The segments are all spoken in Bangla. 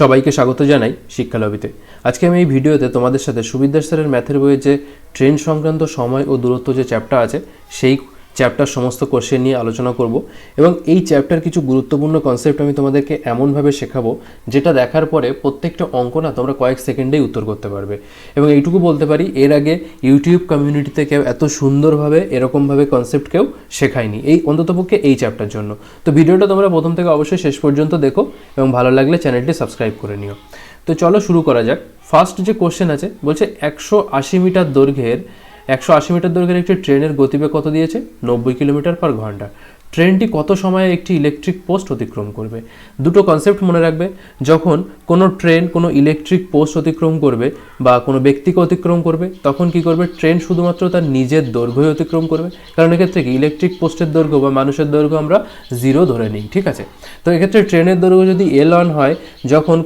সবাইকে স্বাগত জানাই শিক্ষা লবিতে। আজকে আমি এই ভিডিওতে তোমাদের সাথে সুবিদ্যার স্যারের ম্যাথের বইয়ের যে ট্রেন সংক্রান্ত সময় ও দূরত্ব যে চ্যাপ্টার আছে সেই চ্যাপ্টার সমস্ত কোশ্চেন নিয়ে আলোচনা করব এবং এই চ্যাপ্টার কিছু গুরুত্বপূর্ণ কনসেপ্ট আমি তোমাদেরকে এমনভাবে শেখাবো যেটা দেখার পরে প্রত্যেকটা অঙ্ক না তোমরা কয়েক সেকেন্ডেই উত্তর করতে পারবে। এবং এইটুকু বলতে পারি, এর আগে ইউটিউব কমিউনিটিতে কেউ এত সুন্দরভাবে এরকমভাবে কনসেপ্ট কেউ শেখায়নি, এই অন্ততপক্ষে এই চ্যাপ্টার জন্য। তো ভিডিওটা তোমরা প্রথম থেকে অবশ্যই শেষ পর্যন্ত দেখো এবং ভালো লাগলে চ্যানেলটি সাবস্ক্রাইব করে নিও। তো চলো শুরু করা যাক। ফার্স্ট যে কোশ্চেন আছে বলছে 180 মিটার দৈর্ঘ্যের একটি ট্রেনের গতিবেগ কত দিয়েছে? 90 কিলোমিটার পার ঘন্টা। ট্রেনটি কত সময়ে একটি ইলেকট্রিক পোস্ট অতিক্রম করবে? দুটো কনসেপ্ট মনে রাখবে, যখন কোনো ট্রেন কোনো ইলেকট্রিক পোস্ট অতিক্রম করবে বা কোনো ব্যক্তিকে অতিক্রম করবে তখন কি করবে? ট্রেন শুধুমাত্র তার নিজের দৈর্ঘ্যই অতিক্রম করবে, কারণ এক্ষেত্রে কি ইলেকট্রিক পোস্টের দৈর্ঘ্য বা মানুষের দৈর্ঘ্য আমরা 0 ধরে নিই, ঠিক আছে? তো এক্ষেত্রে ট্রেনের দৈর্ঘ্য যদি L1 হয়, যখন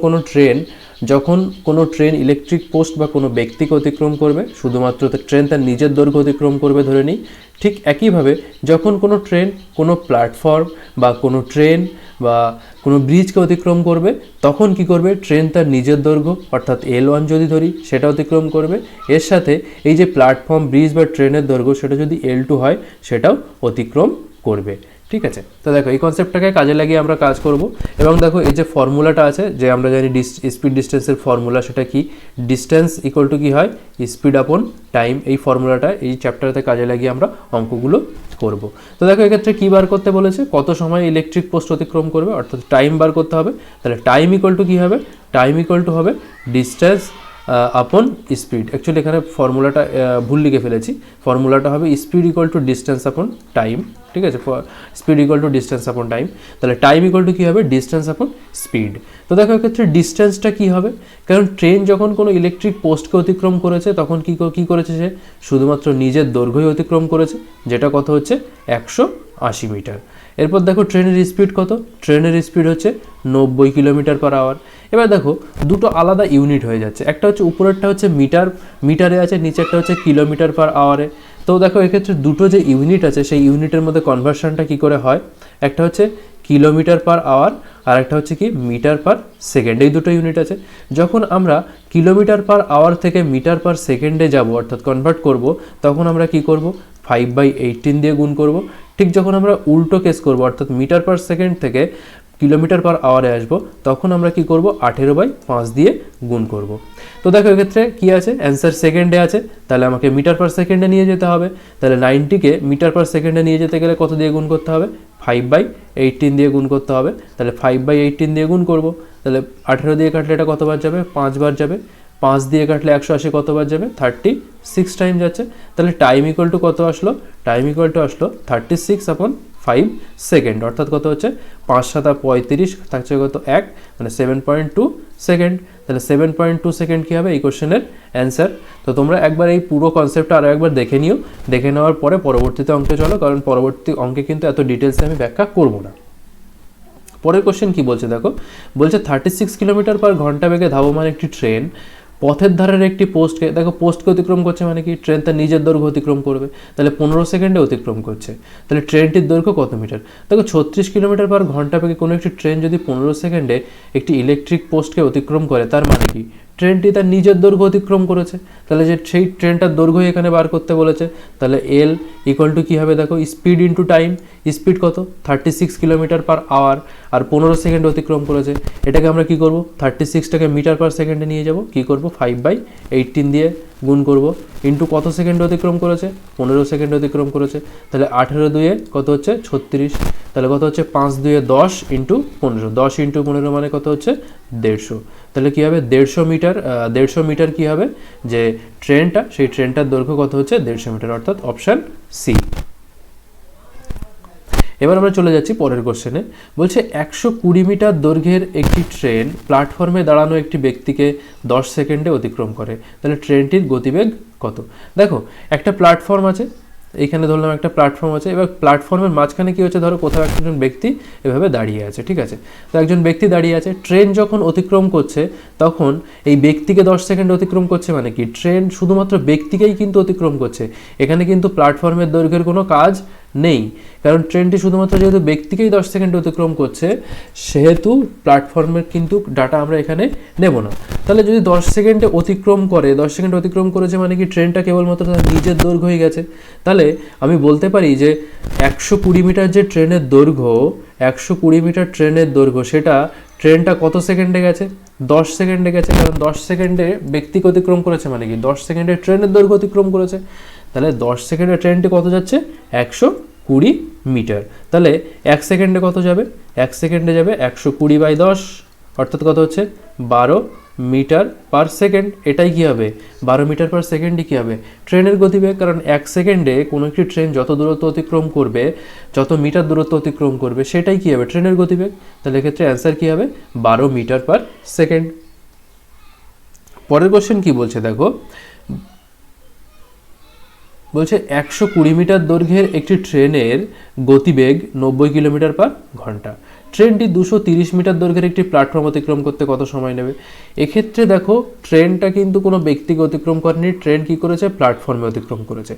কোনো ট্রেন ইলেকট্রিক পোস্ট বা কোনো ব্যক্তিকে অতিক্রম করবে শুধুমাত্র ট্রেন তার নিজের দৈর্ঘ্য অতিক্রম করবে ধরে নিই। ঠিক একইভাবে যখন কোনো ট্রেন কোনো প্ল্যাটফর্ম বা কোনো ট্রেন বা কোনো ব্রিজকে অতিক্রম করবে তখন কি করবে? ট্রেন তার নিজের দৈর্ঘ্য অর্থাৎ L1 যদি ধরি সেটা অতিক্রম করবে, এর সাথে এই যে প্ল্যাটফর্ম, ব্রিজ বা ট্রেনের দৈর্ঘ্য সেটা যদি L2 হয় সেটাও অতিক্রম করবে, ঠিক আছে? তো দেখো এই কনসেপ্টটাকে কাজে লাগিয়ে আমরা কাজ করব। এবং দেখো এই যে ফর্মুলাটা আছে, যে আমরা জানি স্পিড ডিস্টেন্সের ফর্মুলা, সেটা কি? ডিস্টেন্স ইকুয়াল টু কি হয়? স্পিড আপন টাইম। এই ফর্মুলাটা এই চ্যাপ্টারতে কাজে লাগিয়ে আমরা অঙ্কগুলো করব। তো দেখো এক্ষেত্রে কী বার করতে বলেছে? কত সময় ইলেকট্রিক পোস্ট অতিক্রম করবে, অর্থাৎ টাইম বার করতে হবে। তাহলে টাইম ইকুয়াল টু কী হবে? টাইম ইকুয়াল টু হবে ডিস্টেন্স আপন স্পিড। অ্যাকচুয়ালি এখানে ফর্মুলাটা ভুল লিখে ফেলেছি, ফর্মুলাটা হবে স্পিড ইকুয়াল টু ডিস্টেন্স আপন টাইম, ঠিক আছে? স্পিড ইকুয়াল টু ডিস্টেন্স আপন টাইম। তাহলে টাইম ইকুয়াল টু কী হবে? ডিস্টেন্স আপন স্পিড। তো দেখো এক্ষেত্রে ডিস্টেন্সটা কী হবে? কারণ ট্রেন যখন কোনো ইলেকট্রিক পোস্টকে অতিক্রম করেছে তখন কী করেছে? সে শুধুমাত্র নিজের দৈর্ঘ্যই অতিক্রম করেছে, যেটা কত হচ্ছে? 180 মিটার। এরপর দেখো ট্রেনের স্পিড কত? ট্রেনের স্পিড হচ্ছে 90 কিলোমিটার পার আওয়ার। এবার দেখো দুটো আলাদা ইউনিট হয়ে যাচ্ছে, একটা হচ্ছে উপরেরটা হচ্ছে মিটারে আছে, নিচেরটা হচ্ছে কিলোমিটার পার আওয়ারে। তো দেখো এক্ষেত্রে দুটো যে ইউনিট আছে সেই ইউনিটের মধ্যে কনভার্সনটা কী করে হয়? একটা হচ্ছে কিলোমিটার পার আওয়ার আর একটা হচ্ছে কি মিটার পার সেকেন্ড। এই দুটো ইউনিট আছে। যখন আমরা কিলোমিটার পার আওয়ার থেকে মিটার পার সেকেন্ডে যাব অর্থাৎ কনভার্ট করব, তখন আমরা কি করব? 5/18 দিয়ে গুণ করব। ঠিক যখন আমরা উল্টো কেস করব অর্থাৎ মিটার পার সেকেন্ড থেকে কিলোমিটার পার আওয়ারে আসবো, তখন আমরা কি করব? 18/5 দিয়ে গুণ করব। তো দেখো এক্ষেত্রে কী আছে? অ্যান্সার সেকেন্ডে আছে, তাহলে আমাকে মিটার পার সেকেন্ডে নিয়ে যেতে হবে। তাহলে 90কে মিটার পার সেকেন্ডে নিয়ে যেতে গেলে কত দিয়ে গুণ করতে হবে? 5/18 দিয়ে গুণ করতে হবে। তাহলে 5/18 দিয়ে গুণ করব। তাহলে 18 দিয়ে কাটলে এটা কতবার যাবে? 5 বার যাবে। 5 দিয়ে কাটলে 180 কতবার যাবে? 36 টাইম যাচ্ছে। তাহলে টাইম ইকুয়াল টু কত আসলো? টাইম ইকুয়াল টু আসলো 36/5 সেকেন্ড, অর্থাৎ কত হচ্ছে? 5 × 7 = 35, থাকছে কত? 1, মানে 7.2 সেকেন্ড। তাহলে 7.2 সেকেন্ড কী হবে? এই কোশ্চেনের অ্যান্সার। তো তোমরা একবার এই পুরো কনসেপ্টটা আরও একবার দেখে নিও, দেখে নেওয়ার পরে পরবর্তীতে অঙ্কে চলো, কারণ পরবর্তী অঙ্কে কিন্তু এত ডিটেলসে আমি ব্যাখ্যা করব না। পরের কোশ্চেন কি বলছে দেখো, বলছে 36 কিলোমিটার পার ঘন্টা বেগে ধাবমান একটি ট্রেন পথের ধারের একটি পোস্টকে, দেখো পোস্টকে অতিক্রম করছে মানে কি? ট্রেন তার নিজের দৈর্ঘ্য অতিক্রম করবে, তাহলে 15 সেকেন্ডে অতিক্রম করছে। তাহলে ট্রেনটির দৈর্ঘ্য কত মিটার? দেখো 36 কিলোমিটার পার ঘন্টা বেগে কোনো একটি ট্রেন যদি 15 সেকেন্ডে একটি ইলেকট্রিক পোস্টকে অতিক্রম করে, তার মানে কি? ট্রেনটি তার নিজের দৈর্ঘ্য অতিক্রম করেছে। তাহলে যে সেই ট্রেনটার দৈর্ঘ্য এখানে বার করতে বলেছে, তাহলে L ইকুয়াল টু কী হবে? দেখো স্পিড ইন্টু টাইম। স্পিড কত? 36 কিলোমিটার পার আওয়ার, আর 15 সেকেন্ড অতিক্রম করেছে। এটাকে আমরা কি করব? 36টাকে মিটার পার সেকেন্ডে নিয়ে যাব, কি করব? 5/18 দিয়ে গুণ করব, ইন্টু কত সেকেন্ড অতিক্রম করেছে? 15 সেকেন্ড অতিক্রম করেছে। তাহলে 18 কত হচ্ছে? 36। তাহলে কত হচ্ছে? 5 × 10 ইন্টু 15, 10 ইন্টু 15 মানে কত হচ্ছে? 150। তাহলে কী হবে? 150 মিটার কী হবে? যে ট্রেনটা, সেই ট্রেনটার দৈর্ঘ্য কত হচ্ছে? 150 মিটার, অর্থাৎ অপশান সি। এবার আমরা চলে যাচ্ছি পরের কোশ্চেনে। বলছে 120 মিটার দৈর্ঘ্যের একটি ট্রেন প্ল্যাটফর্মে দাঁড়ানো একটি ব্যক্তিকে 10 সেকেন্ডে অতিক্রম করে, তাহলে ট্রেনটির গতিবেগ কত? দেখো একটা প্ল্যাটফর্ম আছে, এইখানে ধরলাম একটা প্ল্যাটফর্ম আছে। এবার প্ল্যাটফর্মের মাঝখানে কী হচ্ছে? ধরো কোথাও একজন ব্যক্তি এভাবে দাঁড়িয়ে আছে, ঠিক আছে? তো একজন ব্যক্তি দাঁড়িয়ে আছে, ট্রেন যখন অতিক্রম করছে তখন এই ব্যক্তিকে 10 সেকেন্ড অতিক্রম করছে মানে কি? ট্রেন শুধুমাত্র ব্যক্তিকেই কিন্তু অতিক্রম করছে, এখানে কিন্তু প্ল্যাটফর্মের দৈর্ঘ্যের কোনো কাজ নেই, কারণ ট্রেনটি শুধুমাত্র যেহেতু ব্যক্তিকেই 10 সেকেন্ডে অতিক্রম করছে সেহেতু প্ল্যাটফর্মের কিন্তু ডাটা আমরা এখানে নেব না। তাহলে যদি 10 সেকেন্ডে অতিক্রম করে, 10 সেকেন্ড অতিক্রম করেছে মানে কি ট্রেনটা কেবলমাত্র তার নিজের দৈর্ঘ্য হয়ে গেছে। তাহলে আমি বলতে পারি যে 120 মিটার যে ট্রেনের দৈর্ঘ্য, 120 মিটার ট্রেনের দৈর্ঘ্য সেটা ট্রেনটা কত সেকেন্ডে গেছে? 10 সেকেন্ডে গেছে, কারণ 10 সেকেন্ডে ব্যক্তিকে অতিক্রম করেছে মানে কি 10 সেকেন্ডে ট্রেনের দৈর্ঘ্য অতিক্রম করেছে। তাহলে 10 সেকেন্ডে ট্রেনটি কত যাচ্ছে? 120 মিটার। তাহলে 1 সেকেন্ডে কত যাবে? 1 সেকেন্ডে যাবে 120/10, অর্থাৎ কত হচ্ছে? 12 মিটার পার সেকেন্ড। এটাই কী হবে? 12 মিটার পার সেকেন্ডই কী হবে? ট্রেনের গতিবেগ। কারণ 1 সেকেন্ডে কোনো একটি ট্রেন যত দূরত্ব অতিক্রম করবে, যত মিটার দূরত্ব অতিক্রম করবে সেটাই কী হবে? ট্রেনের গতিবেগ। তাহলে এক্ষেত্রে অ্যান্সার কী হবে? 12 মিটার পার সেকেন্ড। পরের কোশ্চেন কী বলছে দেখো, বলছে 120 মিটার দৈর্ঘ্যের একটি ট্রেনের গতিবেগ 90 কিলোমিটার পার ঘন্টা। ট্রেনটি 230 মিটার দৈর্ঘ্যের একটি প্ল্যাটফর্ম অতিক্রম করতে কত সময় নেবে? এক্ষেত্রে দেখো ট্রেনটা কিন্তু কোনো ব্যক্তিকে অতিক্রম করেনি, ট্রেন কি করেছে? প্ল্যাটফর্মে অতিক্রম করেছে।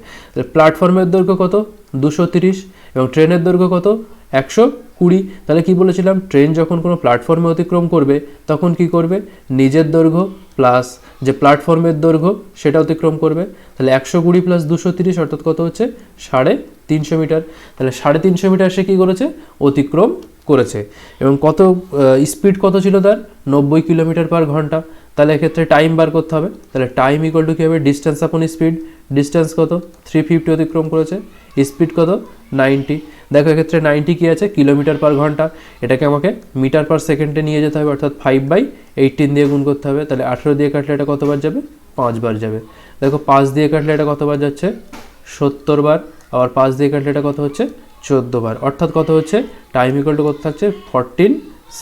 প্ল্যাটফর্মের দৈর্ঘ্য কত? 230 এবং ট্রেনের দৈর্ঘ্য কত? 120। তাহলে কি বলেছিলাম? ট্রেন যখন কোনো প্ল্যাটফর্মে অতিক্রম করবে তখন কি করবে? নিজের দৈর্ঘ্য প্লাস যে প্ল্যাটফর্মের দৈর্ঘ্য সেটা অতিক্রম করবে। তাহলে 120 প্লাস 230 অর্থাৎ কত হচ্ছে? 350 মিটার। তাহলে 350 মিটার সে কী করেছে? অতিক্রম করেছে। এবং কত স্পিড কত ছিল তার? 90 কিলোমিটার পার ঘন্টা। তাহলে এক্ষেত্রে টাইম বার করতে হবে। তাহলে টাইম ইকুয়াল টু কী হবে? ডিস্টেন্স আপন স্পিড। ডিস্টেন্স কত? 350 অতিক্রম করেছে। স্পিড কত? 90। দেখো এক্ষেত্রে 90 কী আছে? কিলোমিটার পার ঘন্টা। এটাকে আমাকে মিটার পার সেকেন্ডে নিয়ে যেতে হবে, অর্থাৎ 5/18 দিয়ে গুণ করতে হবে। তাহলে 18 দিয়ে কাটলে এটা কতবার যাবে? 5 বার যাবে। দেখো 5 দিয়ে কাটলে এটা কতবার যাচ্ছে? 70 বার। আবার 5 দিয়ে কাটলে এটা কত হচ্ছে? 14 বার। অর্থাৎ কত হচ্ছে? টাইম ইকুয়াল টু কত থাকছে? 14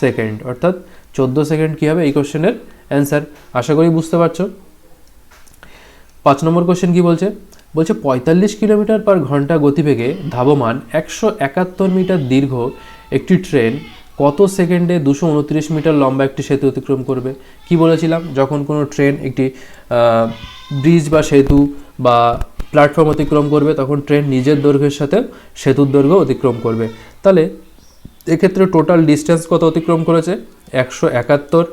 সেকেন্ড। অর্থাৎ 14 সেকেন্ড কী হবে এই কোশ্চেনের অ্যান্সার। আশা করি বুঝতে পারছো। 5 নম্বর কোশ্চেন কি বলছে? বলছে 45 কিলোমিটার পার ঘন্টা গতিবেগে ধাবমান 171 মিটার দীর্ঘ একটি ট্রেন কত সেকেন্ডে 229 মিটার লম্বা একটি সেতু অতিক্রম করবে? কি বলেছিলাম? যখন কোনো ট্রেন একটি ব্রিজ বা সেতু বা প্ল্যাটফর্ম অতিক্রম করবে তখন ট্রেন নিজের দৈর্ঘ্যের সাথে সেতুর দৈর্ঘ্য অতিক্রম করবে। তাহলে এক্ষেত্রে টোটাল ডিস্টেন্স কত অতিক্রম করেছে? 171,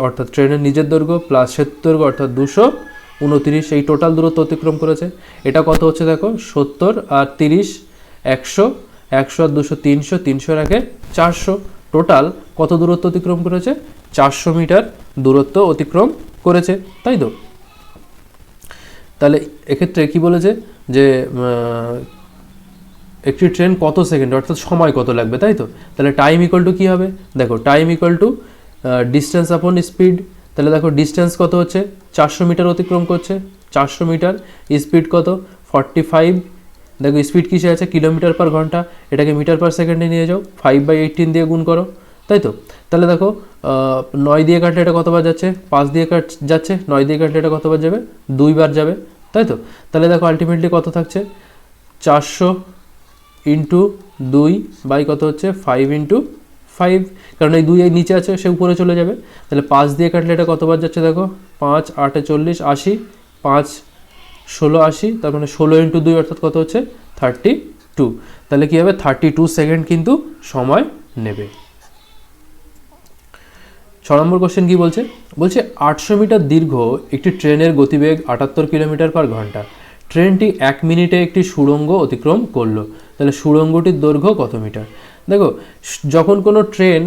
অর্থাৎ ট্রেনের নিজের দৈর্ঘ্য প্লাস সেতুর দৈর্ঘ্য অর্থাৎ 229, এই টোটাল দূরত্ব অতিক্রম করেছে। এটা কত হচ্ছে দেখো? 70 আর 30 100, 100 আর 200 300, 300 রাখে 400। টোটাল কত দূরত্ব অতিক্রম করেছে? 400 মিটার দূরত্ব অতিক্রম করেছে, তাই তো? তাহলে এক্ষেত্রে কি বলেছে যে একটি ট্রেন কত সেকেন্ড অর্থাৎ সময় কত লাগবে, তাই তো? তাহলে টাইম ইকুয়াল টু কী হবে? দেখো টাইম ইকুয়াল টু ডিস্টেন্স আপন স্পিড। তাহলে দেখো ডিস্টেন্স কত হচ্ছে? 400 মিটার অতিক্রম করছে। 400 মিটার। স্পিড কত? 45। দেখো স্পিড কিসে আছে? কিলোমিটার পার ঘন্টা। এটাকে মিটার পার সেকেন্ডে নিয়ে যাও, 5/18 দিয়ে গুণ করো, তাই তো? তাহলে দেখো 9 দিয়ে কাটলে এটা কতবার যাচ্ছে? 5 দিয়ে যাচ্ছে। 9 দিয়ে কাটলে এটা কতবার যাবে? 2 বার যাবে, তাই তো? তাহলে দেখো আলটিমেটলি কত থাকছে? 400 ইন্টু 2 বাই কত হচ্ছে? 5 ইন্টু 5, কারণ এই 2 এই নিচে আছে সে উপরে চলে যাবে। তাহলে 5 দিয়ে কাটলে এটা কতবার যাচ্ছে? দেখো 5 8 40 80, 5 16 80, তার মানে 16 ইন্টু 2 অর্থাৎ কত হচ্ছে? 32। তাহলে কী হবে? 32 সেকেন্ড কিন্তু সময় নেবে। 6 নম্বর কোশ্চেন কি বলছে? বলছে 800 মিটার দীর্ঘ একটি ট্রেনের গতিবেগ 78 কিলোমিটার পার ঘন্টা। ট্রেনটি 1 মিনিটে একটি সুড়ঙ্গ অতিক্রম করলো। তাহলে সুড়ঙ্গটির দৈর্ঘ্য কত মিটার? দেখো যখন কোনো ট্রেন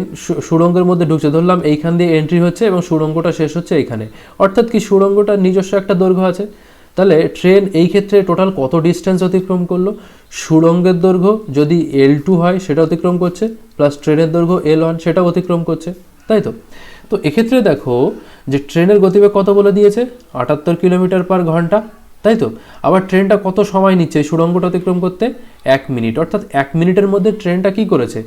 সুড়ঙ্গের মধ্যে ঢুকছে, ধরলাম এইখান দিয়ে এন্ট্রি হচ্ছে এবং সুড়ঙ্গটা শেষ হচ্ছে এইখানে, অর্থাৎ কি সুড়ঙ্গটার নিজস্ব একটা দৈর্ঘ্য আছে। তাহলে ট্রেন এই ক্ষেত্রে টোটাল কত ডিস্টেন্স অতিক্রম করলো? সুড়ঙ্গের দৈর্ঘ্য যদি L2 হয় সেটা অতিক্রম করছে, প্লাস ট্রেনের দৈর্ঘ্য L1 সেটা অতিক্রম করছে, তাই তো? তো এক্ষেত্রে দেখো যে ট্রেনের গতিবেগ কত বলে দিয়েছে? 78 কিলোমিটার পার ঘন্টা, তাই তো? আবার ট্রেনটা কত সময় নিচ্ছে এই সুড়ঙ্গটা অতিক্রম করতে? 1 মিনিট। অর্থাৎ 1 মিনিটের মধ্যে ট্রেনটা কি করেছে?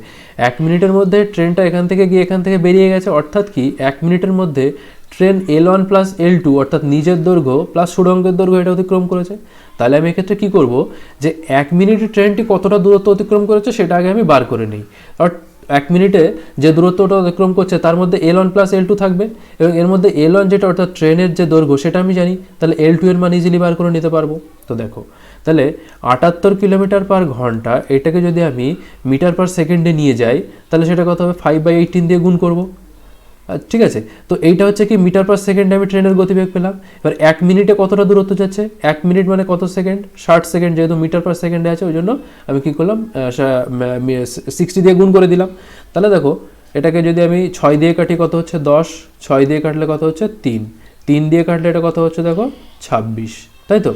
1 মিনিটের মধ্যে ট্রেনটা এখান থেকে গিয়ে এখান থেকে বেরিয়ে গেছে। অর্থাৎ কি 1 মিনিটের মধ্যে ট্রেন L1 প্লাস L2 অর্থাৎ নিজের দৈর্ঘ্য প্লাস সুড়ঙ্গের দৈর্ঘ্য এটা অতিক্রম করেছে। তাহলে আমি এক্ষেত্রে কী করব? যে 1 মিনিটে ট্রেনটি কতটা দূরত্ব অতিক্রম করেছে সেটা আগে আমি বার করে নিই। 1 মিনিটে যে দূরত্বটা অতিক্রম করছে তার মধ্যে L1 প্লাস L2 থাকবে এবং এর মধ্যে L1 যেটা অর্থাৎ ট্রেনের যে দৈর্ঘ্য সেটা আমি জানি, তাহলে L2 এর মান ইজিলি বার করে নিতে পারবো। তো দেখো তাহলে 78 কিলোমিটার পার ঘন্টা এটাকে যদি আমি মিটার পার সেকেন্ডে নিয়ে যাই তাহলে সেটা কত হবে 5/18 দিয়ে গুণ করব। ঠিক আছে, তো এইটা হচ্ছে কি মিটার পার সেকেন্ডে আমি ট্রেনের গতিবেগ পেলাম। এবার 1 মিনিটে কতটা দূরত্ব যাচ্ছে, 1 মিনিট মানে কত সেকেন্ড, 60 সেকেন্ড, যেহেতু মিটার পার সেকেন্ডে আছে ওই জন্য আমি কী করলাম 60 দিয়ে গুণ করে দিলাম। তাহলে দেখো এটাকে যদি আমি 6 দিয়ে কাটি কত হচ্ছে 10, 6 দিয়ে কাটলে কত হচ্ছে 3, 3 দিয়ে কাটলে এটা কত হচ্ছে দেখো 26, তাই তো।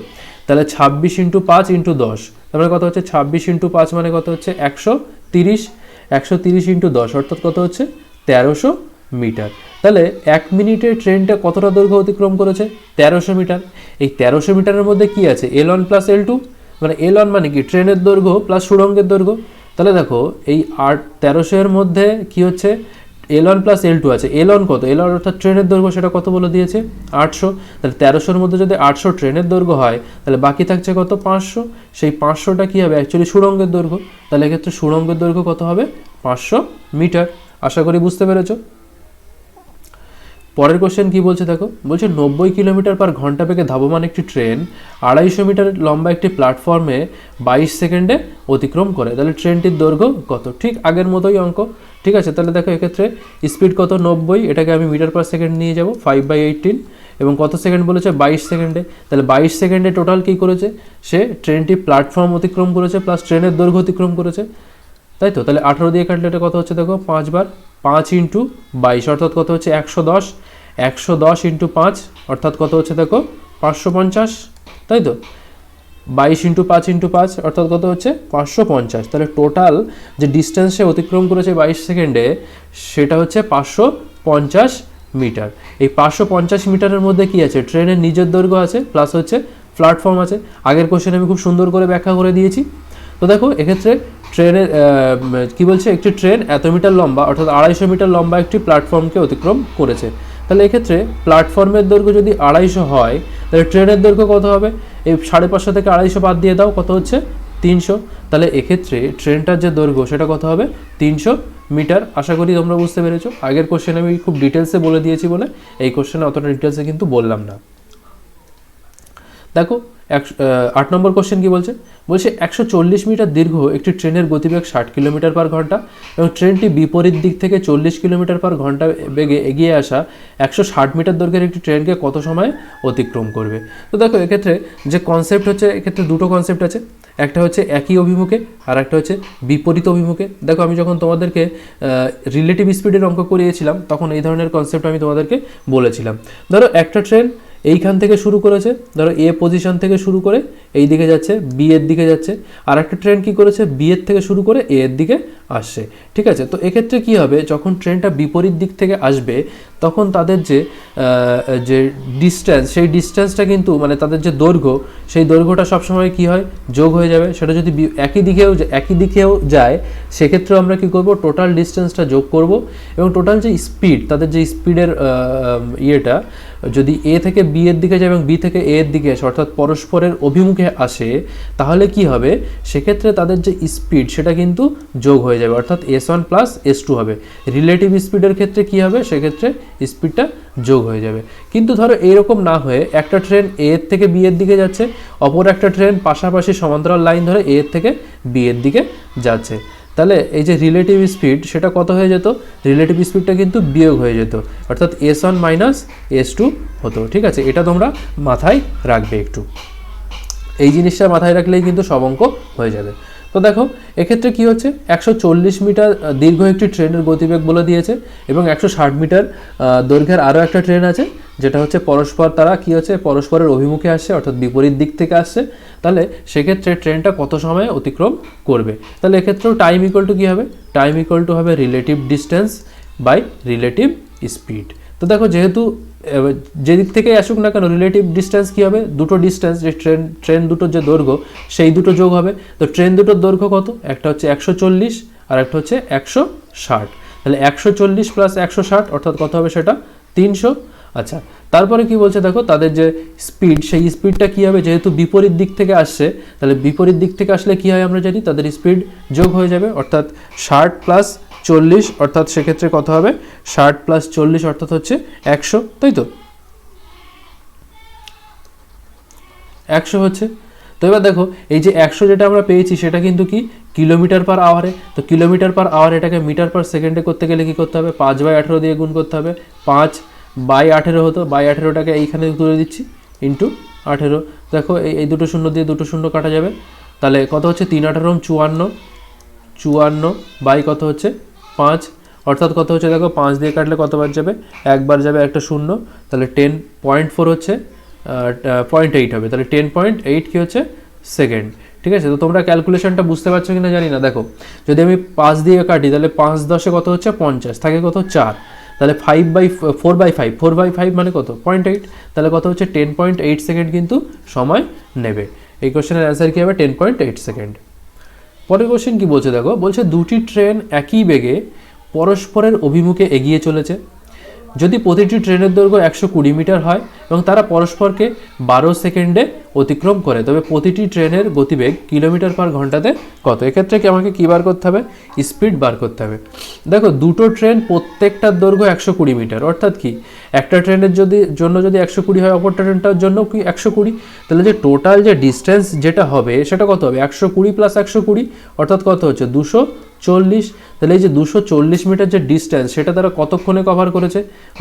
তাহলে 26 × 5 × 10 তারপরে কত হচ্ছে 26 × 5 মানে কত হচ্ছে 130, 130 × 10 অর্থাৎ কত হচ্ছে 1300 মিটার। তাহলে 1 মিনিটে ট্রেনটা কতটা দৈর্ঘ্য অতিক্রম করেছে 1300 মিটার। এই 1300 মিটারের মধ্যে কি আছে L1 + L2, মানে L1 মানে কি ট্রেনের দৈর্ঘ্য প্লাস সুড়ঙ্গের দৈর্ঘ্য। তাহলে দেখো এই 1300 এর মধ্যে কি হচ্ছে L1 + L2 আছে। L1 কত, L1 অর্থাৎ ট্রেনের দৈর্ঘ্য সেটা কত বলে দিয়েছে 800। তাহলে 1300 এর মধ্যে যদি 800 ট্রেনের দৈর্ঘ্য হয় তাহলে বাকি থাকছে কত 500। সেই 500টা কি হবে অ্যাকচুয়ালি সুড়ঙ্গের দৈর্ঘ্য। তাহলে এক্ষেত্রে সুড়ঙ্গের দৈর্ঘ্য কত হবে 500 মিটার। আশা করি বুঝতে পেরেছো। পরের কোশ্চেন কি বলছে দেখো, বলছে 90 কিলোমিটার পার ঘন্টা বেগে ধাবমান একটি ট্রেন 250 মিটার লম্বা একটি প্ল্যাটফর্মে 22 সেকেন্ডে অতিক্রম করে। তাহলে ট্রেনটির দৈর্ঘ্য কত, ঠিক আগের মতোই অঙ্ক। ঠিক আছে, তাহলে দেখো এক্ষেত্রে স্পিড কত 90, এটাকে আমি মিটার পার সেকেন্ড নিয়ে যাব 5/18 এবং কত সেকেন্ড বলেছে 22 সেকেন্ডে। তাহলে 22 সেকেন্ডে টোটাল কী করেছে সে ট্রেনটি প্ল্যাটফর্ম অতিক্রম করেছে প্লাস ট্রেনের দৈর্ঘ্য অতিক্রম করেছে, তাই তো। তাহলে 18 দিয়ে কাটলে এটা কত হচ্ছে দেখো 5 বার, 5 × 22 অর্থাৎ কত হচ্ছে 110, 110 × 5 অর্থাৎ কত হচ্ছে দেখো 550, তাই তো। 22 × 5 × 5 অর্থাৎ কত হচ্ছে 550। তাহলে টোটাল যে ডিস্টেন্স সে অতিক্রম করেছে 22 সেকেন্ডে সেটা হচ্ছে 550 মিটার। এই 550 মিটারের মধ্যে কি আছে ট্রেনের নিজের দৈর্ঘ্য আছে প্লাস হচ্ছে প্ল্যাটফর্ম আছে। আগের কোশ্চেনে আমি খুব সুন্দর করে ব্যাখ্যা করে দিয়েছি। তো দেখো এক্ষেত্রে ট্রেনের কি বলছে একটি ট্রেন এত মিটার লম্বা অর্থাৎ 250 মিটার লম্বা একটি প্ল্যাটফর্মকে অতিক্রম করেছে। তাহলে এক্ষেত্রে প্ল্যাটফর্মের দৈর্ঘ্য যদি 250 হয় তাহলে ট্রেনের দৈর্ঘ্য কত হবে, এই 550 থেকে 250 বাদ দিয়ে দাও কত হচ্ছে 300। তাহলে এক্ষেত্রে ট্রেনটার যে দৈর্ঘ্য সেটা কত হবে 300 মিটার। আশা করি তোমরা বুঝতে পেরেছো। আগের কোশ্চেনে আমি খুব ডিটেলসে বলে দিয়েছি বলে এই কোশ্চেনে অতটা ডিটেলসে কিন্তু বললাম না। দেখো 8 নম্বর কোশ্চেন কি বলছে, বলছে 140 মিটার দীর্ঘ একটি ট্রেনের গতিবেগ 60 কিলোমিটার পার ঘন্টা এবং ট্রেনটি বিপরীত দিক থেকে 40 কিলোমিটার পার ঘন্টা বেগে এগিয়ে আসা 160 মিটার দৈর্ঘ্যের একটি ট্রেনকে কত সময় অতিক্রম করবে। তো দেখো এক্ষেত্রে যে কনসেপ্ট হচ্ছে এক্ষেত্রে দুটো কনসেপ্ট আছে, একটা হচ্ছে একই অভিমুখে আর একটা হচ্ছে বিপরীত অভিমুখে। দেখো আমি যখন তোমাদেরকে রিলেটিভ স্পিডের অঙ্ক করিয়েছিলাম তখন এই ধরনের কনসেপ্ট আমি তোমাদেরকে বলেছিলাম। ধরো একটা ট্রেন এইখান থেকে শুরু করেছে, ধরো এ পজিশন থেকে শুরু করে এই দিকে যাচ্ছে, বি এর দিকে যাচ্ছে, আর একটা ট্রেন কি করেছে বি এর থেকে শুরু করে এ এর দিকে আসছে। ঠিক আছে, তো এক্ষেত্রে কি হবে যখন ট্রেনটা বিপরীত দিক থেকে আসবে তখন তাদের যে ডিস্টেন্স সেই ডিস্টেন্সটা কিন্তু মানে তাদের যে দৈর্ঘ্য সেই দৈর্ঘ্যটা সবসময় কি হয় যোগ হয়ে যাবে। সেটা যদি একই দিকেও যায় সেক্ষেত্রেও আমরা কি করব টোটাল ডিস্টেন্সটা যোগ করব এবং টোটাল যে স্পিড তাদের যে স্পিডের ইয়েটা যদি এ থেকে বি এর দিকে যায় এবং বি থেকে এ এর দিকে আসে অর্থাৎ পরস্পরের অভিমুখে আসে তাহলে কি হবে সেক্ষেত্রে তাদের যে স্পিড সেটা কিন্তু যোগ হয়ে যাবে অর্থাৎ S1 + S2 হবে। রিলেটিভ স্পিডের ক্ষেত্রে কি হবে সেক্ষেত্রে স্পিডটা যোগ হয়ে যাবে। কিন্তু ধরো এইরকম না হয়ে একটা ট্রেন এ এর থেকে বি এর দিকে যাচ্ছে, অপর একটা ট্রেন পাশাপাশি সমান্তরাল লাইন ধরে এ এর থেকে বি এর দিকে যাচ্ছে, তাহলে এই যে রিলেটিভ স্পিড সেটা কত হয়ে যেত, রিলেটিভ স্পিডটা কিন্তু বিয়োগ হয়ে যেত অর্থাৎ S1 - S2 হতো। ঠিক আছে, এটা তোমরা মাথায় রাখবে একটু, এই জিনিসটা মাথায় রাখলেই কিন্তু সব অঙ্ক হয়ে যাবে। তো দেখো এক্ষেত্রে কি হচ্ছে 140 মিটার দীর্ঘ একটি ট্রেনের গতিবেগ বলে দিয়েছে এবং 160 মিটার দৈর্ঘ্যের আরও একটা ট্রেন আছে যেটা হচ্ছে তারা কি হচ্ছে পরস্পরের অভিমুখে আসছে অর্থাৎ বিপরীত দিক থেকে আসছে। তাহলে সেক্ষেত্রে ট্রেনটা কত সময়ে অতিক্রম করবে, তাহলে এক্ষেত্রেও টাইম ইকুয়াল টু কী হবে, টাইম ইকুয়াল টু হবে relative distance by relative speed. তো দেখো যেহেতু যেদিক থেকে আসুক না কেন রিলেটিভ ডিস্টেন্স কী হবে, দুটো ডিস্টেন্স যে ট্রেন দুটোর যে দৈর্ঘ্য সেই দুটো যোগ হবে। তো ট্রেন দুটোর দৈর্ঘ্য কত, একটা হচ্ছে 140 আর একটা হচ্ছে 160, তাহলে 140 + 160 অর্থাৎ কত হবে সেটা 300। আচ্ছা, তারপরে কি বলছে দেখো তাদের যে স্পিড সেই স্পিডটা কী হবে, যেহেতু বিপরীত দিক থেকে আসছে তাহলে বিপরীত দিক থেকে আসলে কী হয় আমরা জানি তাদের স্পিড যোগ হয়ে যাবে অর্থাৎ 60 + 40 অর্থাৎ সেক্ষেত্রে কত হবে 60 + 40 অর্থাৎ হচ্ছে 100, তাই তো 100 হচ্ছে। তো এবার দেখো এই যে 100 যেটা আমরা পেয়েছি সেটা কিন্তু কি কিলোমিটার পার আওয়ারে, তো কিলোমিটার পার আওয়ার এটাকে মিটার পার সেকেন্ডে করতে গেলে কি করতে হবে 5/18 দিয়ে গুণ করতে হবে, 5/18 হতো, বাই 18টাকে এইখানে তুলে দিচ্ছি ইন্টু 18। দেখো এই দুটো শূন্য দিয়ে দুটো শূন্য কাটা যাবে, তাহলে কত হচ্ছে 3×18 54 বাই কত হচ্ছে 5, অর্থাৎ কত হচ্ছে দেখো 5 দিয়ে কাটলে কতবার যাবে, একবার যাবে একটা শূন্য, তাহলে 10.4 হচ্ছে 0.8 হবে, তাহলে 10.8 কি হচ্ছে সেকেন্ড। ঠিক আছে, তো তোমরা ক্যালকুলেশনটা বুঝতে পারছো কিনা জানি না। দেখো যদি আমি 5 দিয়ে কাটি তাহলে 5×10 কত হচ্ছে 50, থাকে কত 4, তাহলে 4/5 মানে কত 0.8, তাহলে কত হচ্ছে 10.8 সেকেন্ড কিন্তু সময় নেবে। এই কোশ্চেনের অ্যান্সার কী হবে 10.8 সেকেন্ড। পরের কোশ্চেন কি বলছে দেখো, বলছে দুটি ট্রেন একই বেগে পরস্পরের অভিমুখে এগিয়ে চলেছে, যদি প্রতিটি ট্রেনের দৈর্ঘ্য 120 মিটার হয় এবং তারা পরস্পরকে 12 সেকেন্ডে অতিক্রম করে, তবে প্রতিটি ট্রেনের গতিবেগ কিলোমিটার পার ঘন্টাতে কত। এক্ষেত্রে কি আমাকে কী বার করতে হবে, স্পিড বার করতে হবে। দেখো দুটো ট্রেন প্রত্যেকটার দৈর্ঘ্য 120 মিটার, অর্থাৎ কি একটা ট্রেনের জন্য যদি 120 হয়, অপর ট্রেনটার জন্য কি 120, তাহলে যে টোটাল যে ডিস্টেন্স যেটা হবে সেটা কত হবে 120 + 120, অর্থাৎ কত হচ্ছে 240। তাহলে এই যে 240 মিটার যে ডিস্টেন্স সেটা তারা কতক্ষণে কভার করেছে,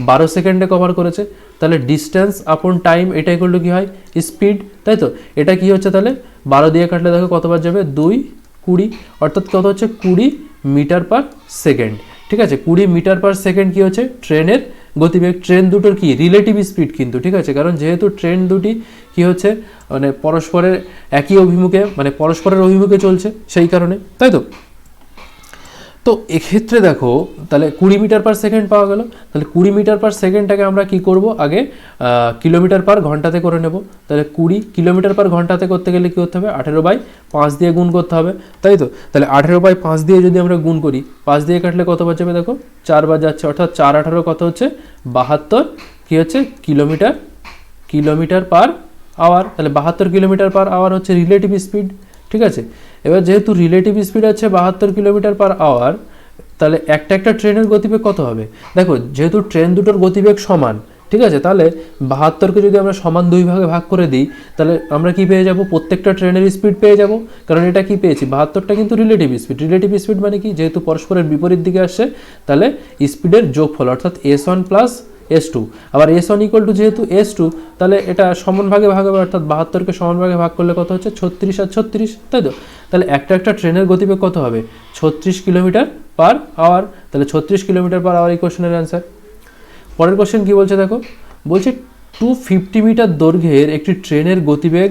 12 সেকেন্ডে কভার করেছে। তাহলে ডিস্টেন্স আপন টাইম এটাই করলে কি হয় স্পিড, তাই তো। এটা কি হচ্ছে তাহলে 12 দিয়ে কাটলে দেখো কতবার যাবে 220, অর্থাৎ কত হচ্ছে 20 মিটার পার সেকেন্ড। ঠিক আছে, 20 মিটার পার সেকেন্ড কি হচ্ছে ট্রেনের গতিবেগ। ট্রেন দুটোর কি রিলেটিভ স্পিড কিন্তু, ঠিক আছে, কারণ যেহেতু ট্রেন দুটি কি হচ্ছে মানে পরস্পরের একই অভিমুখে মানে পরস্পরের অভিমুখে চলছে সেই কারণে, তাই তো। তো এক্ষেত্রে দেখো তাহলে 20 মিটার পার সেকেন্ড পাওয়া গেল, তাহলে 20 মিটার পার সেকেন্ডটাকে আমরা কি করব আগে কিলোমিটার পার ঘন্টাতে করে নেব। তাহলে 20 কিলোমিটার পার ঘন্টাতে করতে গেলে কী করতে হবে 18/5 দিয়ে গুণ করতে হবে, তাই তো। তাহলে 18/5 দিয়ে যদি আমরা গুণ করি, 5 দিয়ে কাটলে কতবার যাবে দেখো 4 বার যাচ্ছে, অর্থাৎ 4×18 কত হচ্ছে 72 কি হচ্ছে কিলোমিটার পার আওয়ার। তাহলে 72 কিলোমিটার পার আওয়ার হচ্ছে রিলেটিভ স্পিড। ঠিক আছে, এবার যেহেতু রিলেটিভ স্পিড আছে 72 কিলোমিটার পার আওয়ার, তাহলে একটা ট্রেনের গতিবেগ কত হবে দেখো, যেহেতু ট্রেন দুটোর গতিবেগ সমান, ঠিক আছে, তাহলে 72কে যদি আমরা সমান 2 ভাগে ভাগ করে দিই তাহলে আমরা কি পেয়ে যাব প্রত্যেকটা ট্রেনের স্পিড পেয়ে যাব, কারণ এটা কি পেয়েছি 72টা কিন্তু রিলেটিভ স্পিড মানে কি যেহেতু পরস্পরের বিপরীত দিকে আসছে তাহলে স্পিডের যোগফল, অর্থাৎ S1 + S2। আবার S1 = যেহেতু S2 তাহলে এটা সমান ভাগে ভাগ হবে, অর্থাৎ 72কে সমান ভাগে ভাগ করলে কত হচ্ছে 36 আর 36, তাই তো। তাহলে একটা ট্রেনের গতিবেগ কত হবে 36 কিলোমিটার পার আওয়ার, তাহলে 36 কিলোমিটার পার আওয়ার এই কোশ্চেনের অ্যান্সার। পরের কোশ্চেন কি বলছে দেখো, বলছে 250 মিটার দৈর্ঘ্যের একটি ট্রেনের গতিবেগ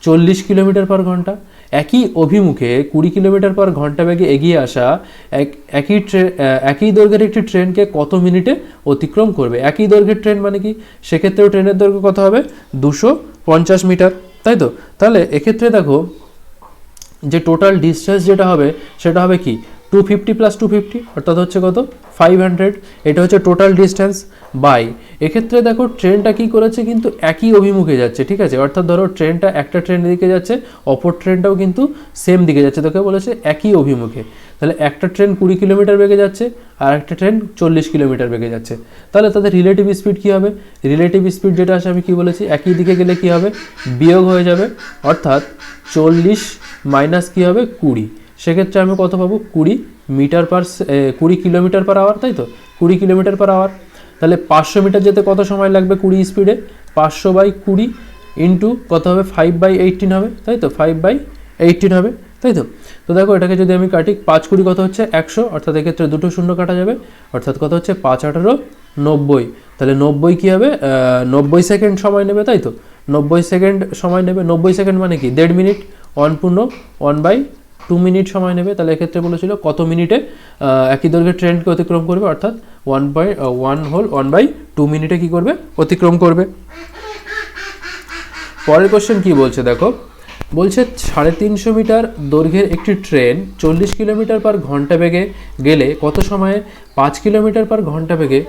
40 কিলোমিটার পার ঘন্টা, একই অভিমুখে 20 কিলোমিটার পার ঘন্টা বেগে এগিয়ে আসা একই দৈর্ঘ্যের একটি ট্রেনকে কত মিনিটে অতিক্রম করবে। একই দৈর্ঘ্যের ট্রেন মানে কি, সেক্ষেত্রেও ট্রেনের দৈর্ঘ্য কত হবে 250 মিটার, তাই তো। তাহলে এক্ষেত্রে দেখো যে টোটাল ডিস্টেন্স যেটা হবে সেটা হবে কি 250 + 250, অর্থাৎ হচ্ছে কত 500, এটা হচ্ছে টোটাল ডিস্টেন্স বাই। এক্ষেত্রে দেখো ট্রেনটা কি করেছে কিন্তু একই অভিমুখে যাচ্ছে, ঠিক আছে, অর্থাৎ ধরো একটা ট্রেন দিকে যাচ্ছে, অপর ট্রেনটাও কিন্তু সেম দিকে যাচ্ছে, তোকে বলেছে একই অভিমুখে। তাহলে একটা ট্রেন 20 কিলোমিটার বেগে যাচ্ছে আর একটা ট্রেন 40 কিলোমিটার বেগে যাচ্ছে, তাহলে তাদের রিলেটিভ স্পিড কী হবে, রিলেটিভ স্পিড যেটা আছে আমি কি বলেছি একই দিকে গেলে কি হবে বিয়োগ হয়ে যাবে, অর্থাৎ 40 মাইনাস কী হবে 20, সেক্ষেত্রে আমি কত পাবো 20 কিলোমিটার পার আওয়ার, তাই তো 20 কিলোমিটার পার আওয়ার। তাহলে 500 মিটার যেতে কত সময় লাগবে 20 স্পিডে, 500/20 ইন্টু কত হবে 5/18 হবে, তাই তো 5/18 হবে, তাই তো। তো দেখো এটাকে যদি আমি কাটি 5×20 কত হচ্ছে 100, অর্থাৎ এক্ষেত্রে দুটো শূন্য কাটা যাবে, অর্থাৎ কত হচ্ছে 5×18 90, তাহলে 90 কী হবে 90 সেকেন্ড সময় নেবে, তাই তো 90 সেকেন্ড সময় নেবে। 90 সেকেন্ড মানে কি 1.5 মিনিট, 1/2 মিনিট সময় নেবে। তাহলে এক্ষেত্রে বলেছিল কত মিনিটে একই দৈর্ঘ্যের ট্রেনকে অতিক্রম করবে, অর্থাৎ 1/2 মিনিটে কি করবে অতিক্রম করবে। পরের কোশ্চেন কি বলছে দেখো, বলছে 350 মিটার দৈর্ঘ্যের একটি ট্রেন 40 কিলোমিটার পার ঘন্টা বেগে গেলে কত সময়ে 5 কিলোমিটার পার ঘন্টা বেগে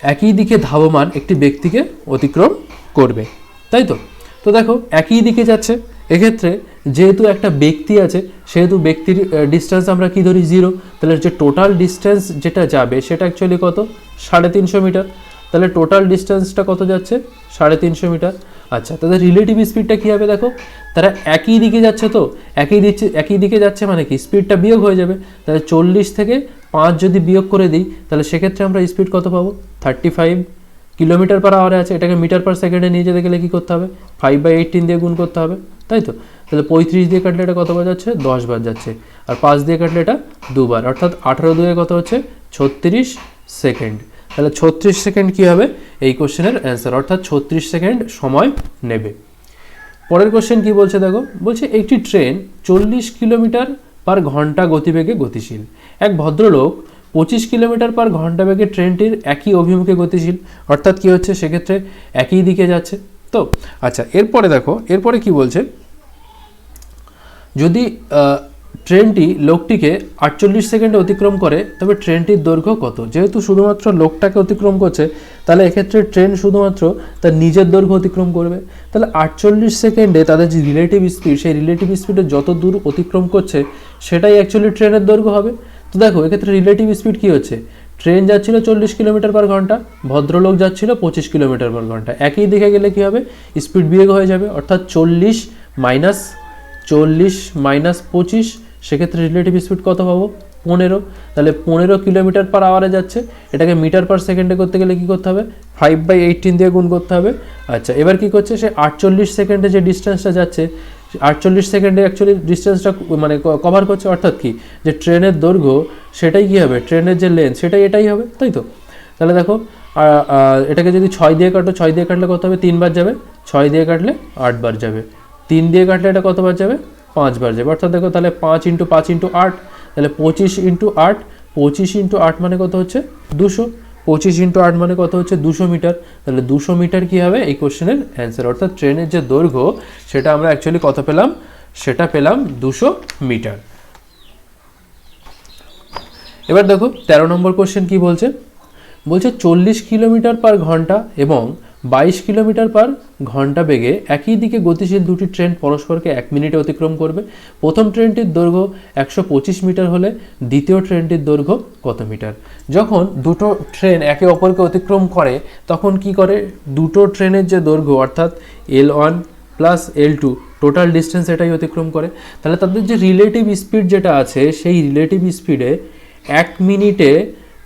একই দিকে ধাবমান একটি ব্যক্তিকে অতিক্রম করবে, তাই তো। তো দেখো একই দিকে যাচ্ছে, এক্ষেত্রে যেহেতু একটা ব্যক্তি আছে সেহেতু ব্যক্তির ডিস্টেন্স আমরা কি ধরি 0, তাহলে যে টোটাল ডিস্টেন্স যেটা যাবে সেটা অ্যাকচুয়ালি কত 350 মিটার। তাহলে টোটাল ডিস্টেন্সটা কত যাচ্ছে 350 মিটার। আচ্ছা, তাদের রিলেটিভ স্পিডটা কী হবে দেখো, তারা একই দিকে যাচ্ছে, তো একই দিকে যাচ্ছে মানে কি স্পিডটা বিয়োগ হয়ে যাবে। তাহলে 40 থেকে 5 যদি বিয়োগ করে দিই তাহলে সেক্ষেত্রে আমরা স্পিড কত পাবো, 35 কিলোমিটার পার আওয়ারে আছে। এটাকে মিটার পার সেকেন্ডে নিয়ে যেতে গেলে কী করতে হবে, 5/18 দিয়ে গুণ করতে হবে, তাই তো। তাহলে 35 দিয়ে কাটলে এটা কতবার যাচ্ছে, 10 বার যাচ্ছে, আর 5 দিয়ে কাটলে এটা 2 বার, অর্থাৎ 18 দুয়ে কত হচ্ছে 36 সেকেন্ড। তাহলে 36 সেকেন্ড কী হবে এই কোশ্চেনের অ্যান্সার, অর্থাৎ 36 সেকেন্ড সময় নেবে। পরের কোশ্চেন কি বলছে দেখো, বলছে একটি ট্রেন 40 কিলোমিটার পার ঘন্টা গতিবেগে গতিশীল। এক ভদ্রলোক 25 কিলোমিটার পার ঘন্টা বেগে ট্রেনটির একই অভিমুখে গতিশীল, অর্থাৎ কি হচ্ছে সেক্ষেত্রে একই দিকে যাচ্ছে তো। আচ্ছা, এরপরে দেখো, এরপরে কি বলছে, যদি ট্রেনটি লোকটিকে 48 সেকেন্ডে অতিক্রম করে তবে ট্রেনটির দৈর্ঘ্য কত। যেহেতু শুধুমাত্র লোকটাকে অতিক্রম করছে তাহলে এক্ষেত্রে ট্রেন শুধুমাত্র তার নিজের দৈর্ঘ্য অতিক্রম করবে। তাহলে 48 সেকেন্ডে তাদের যে রিলেটিভ স্পিড, সেই রিলেটিভ স্পিডে যত দূর অতিক্রম করছে সেটাই অ্যাকচুয়ালি ট্রেনের দৈর্ঘ্য হবে। তো দেখো এক্ষেত্রে রিলেটিভ স্পিড কী হচ্ছে, ট্রেন যাচ্ছিল 40 কিলোমিটার পার ঘন্টা, ভদ্রলোক যাচ্ছিল 25 কিলোমিটার পার ঘন্টা। একই দিকে গেলে কী হবে, স্পিড বিয়োগ হয়ে যাবে, অর্থাৎ 40 মাইনাস 25, সেক্ষেত্রে রিলেটিভ স্পিড কত পাবো, 15। তাহলে 15 কিলোমিটার পার আওয়ারে যাচ্ছে, এটাকে মিটার পার সেকেন্ডে করতে গেলে কী করতে হবে, 5/18 দিয়ে গুণ করতে হবে। আচ্ছা, এবার কী করছে, সে 48 সেকেন্ডে যে ডিস্টেন্সটা যাচ্ছে, 48 সেকেন্ডে অ্যাকচুয়ালি ডিস্টেন্সটা মানে কভার করছে, অর্থাৎ কি যে ট্রেনের দৈর্ঘ্য সেটাই কী হবে, ট্রেনের যে লেন্থ সেটাই এটাই হবে, তাই তো। তাহলে দেখো এটাকে যদি 6 দিয়ে কাটো, 6 দিয়ে কাটলে কত হবে, 3 বার যাবে, 6 দিয়ে কাটলে 8 বার যাবে, 3 দিয়ে কাটলে এটা কতবার যাবে, 5 বার যাবে, অর্থাৎ দেখো তাহলে 5 × 5 × 8, তাহলে 25 × 8, 25 × 8 মানে কত হচ্ছে 200, 25 × 8 মানে কত হচ্ছে 200 মিটার। তাহলে 200 মিটার কী হবে এই কোশ্চেনের অ্যান্সার, অর্থাৎ ট্রেনের যে দৈর্ঘ্য সেটা আমরা অ্যাকচুয়ালি কত পেলাম, সেটা পেলাম 200 মিটার। এবার দেখো 13 নম্বর কোশ্চেন কি বলছে, বলছে 40 কিলোমিটার পার ঘন্টা এবং 22 কিলোমিটার পার ঘন্টা বেগে একই দিকে গতিশীল দুটি ট্রেন পরস্পরকে 1 মিনিটে অতিক্রম করবে। প্রথম ট্রেনটির দৈর্ঘ্য 125 মিটার হলে দ্বিতীয় ট্রেনটির দৈর্ঘ্য কত মিটার। যখন দুটো ট্রেন একে অপরকে অতিক্রম করে তখন কি করে, দুটো ট্রেনের যে দৈর্ঘ্য অর্থাৎ L1 plus L2 total distance এটাই অতিক্রম করে। তাহলে তাদের যে রিলেটিভ স্পিড যেটা আছে সেই রিলেটিভ স্পিডে 1 মিনিটে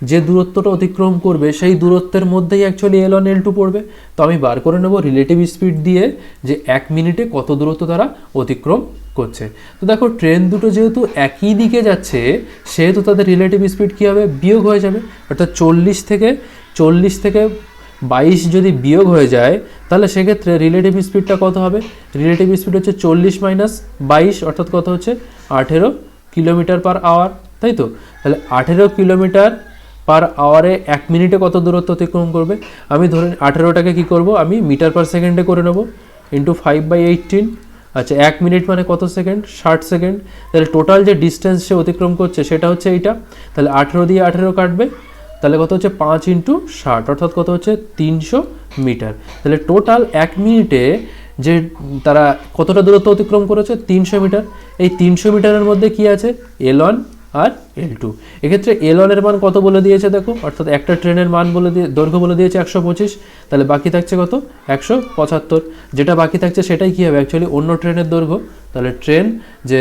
যে দূরত্বটা অতিক্রম করবে সেই দূরত্বের মধ্যেই অ্যাকচুয়ালি L1 L2 পড়বে। তো আমি বার করে নেব রিলেটিভ স্পিড দিয়ে যে 1 মিনিটে কত দূরত্ব তারা অতিক্রম করছে। তো দেখো ট্রেন দুটো যেহেতু একই দিকে যাচ্ছে সেহেতু তাদের রিলেটিভ স্পিড কী হবে, বিয়োগ হয়ে যাবে, অর্থাৎ 40 থেকে 22 যদি বিয়োগ হয়ে যায় তাহলে সেক্ষেত্রে রিলেটিভ স্পিডটা কত হবে, রিলেটিভ স্পিড হচ্ছে 40 মাইনাস 22, অর্থাৎ কত হচ্ছে 18 কিলোমিটার পার আওয়ার, তাই তো। তাহলে 18 কিলোমিটার পার আওয়ারে 1 মিনিটে কত দূরত্ব অতিক্রম করবে, আমি ধরেন 18টাকে কী করব, আমি মিটার পার সেকেন্ডে করে নেব, ইন্টু 5/18। আচ্ছা, 1 মিনিট মানে কত সেকেন্ড, 60 সেকেন্ড। তাহলে টোটাল যে ডিস্টেন্স সে অতিক্রম করছে সেটা হচ্ছে এইটা। তাহলে 18 দিয়ে 18 কাটবে, তাহলে কত হচ্ছে 5 × 60, অর্থাৎ কত হচ্ছে 300 মিটার। তাহলে টোটাল 1 মিনিটে যে তারা কতটা দূরত্ব অতিক্রম করেছে, 300 মিটার। এই 300 মিটারের মধ্যে কি আছে, L1 আর L2। এক্ষেত্রে L1 এর মান কত বলে দিয়েছে দেখো, অর্থাৎ একটা ট্রেনের মান বলে দিয়ে দৈর্ঘ্য বলে দিয়েছে 125, তাহলে বাকি থাকছে কত 175। যেটা বাকি থাকছে সেটাই কী হবে, অ্যাকচুয়ালি অন্য ট্রেনের দৈর্ঘ্য। তাহলে ট্রেন যে